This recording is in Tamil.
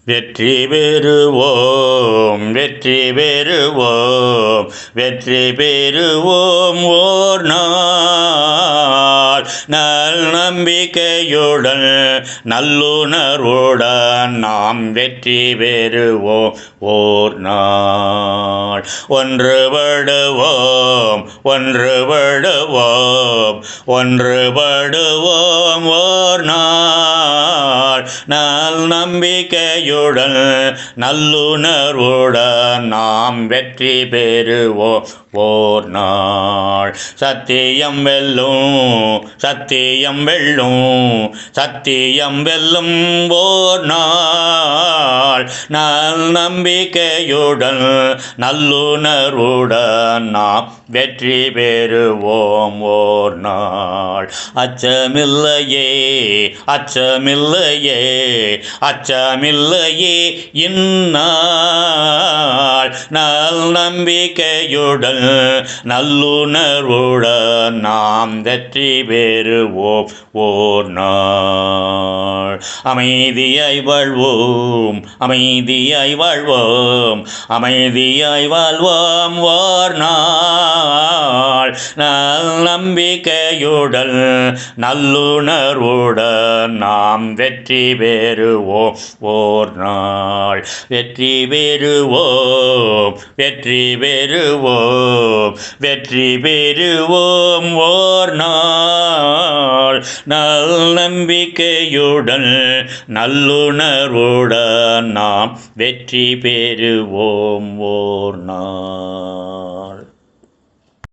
வெற்றி பெறுவோம், வெற்றி பெறுவோம், வெற்றி பெறுவோம். ஓர் நாள் நல் நம்பிக்கையுடன் நல்லுணர்வுடன் நாம் வெற்றி பெறுவோம். ஓர் நாள் ஒன்றுபடுவோம், ஒன்றுபடுவோம், ஒன்றுபடுவோம். ஓர் நாள் நல் நம்பிக்கையுடன் நல்லுணர்வுடன் நாம் வெற்றி பெறுவோம். ஓர் நாள் சத்தியம் வெல்லும், சத்தியம் வெல்லும், சத்தியம் வெல்லும். ஓர் நாள் நல் நம்பிக்கையுடன் நல்லுணர்வுடன் நாம் வெற்றி பெறுவோம். ஓர் நாள் அச்சமில்லையே, அச்சமில்லையே, அச்சமில்லையே. இந்நாள் நல் நம்பிக்கையுடன் நல்லுணர்வுடன் நாம் வெற்றி பெறுவோம். ஓர் நாள் அமைதியாய் வாழ்வோம், அமைதியாய் வாழ்வோம், அமைதியாய் வாழ்வோம். ஓர் நாள் நல் நம்பிக்கையுடன் நல்லுணர்வுடன் நாம் வெற்றி பெறுவோம். ஓர் நாள் வெற்றி பெறுவோம், வெற்றி பெறுவோம், வெற்றி பெறுவோம். ஓர் நாள் நல் நம்பிக்கையுடன் நல்லுணர்வுடன் நாம் வெற்றி பெறுவோம். ஓர் நாள்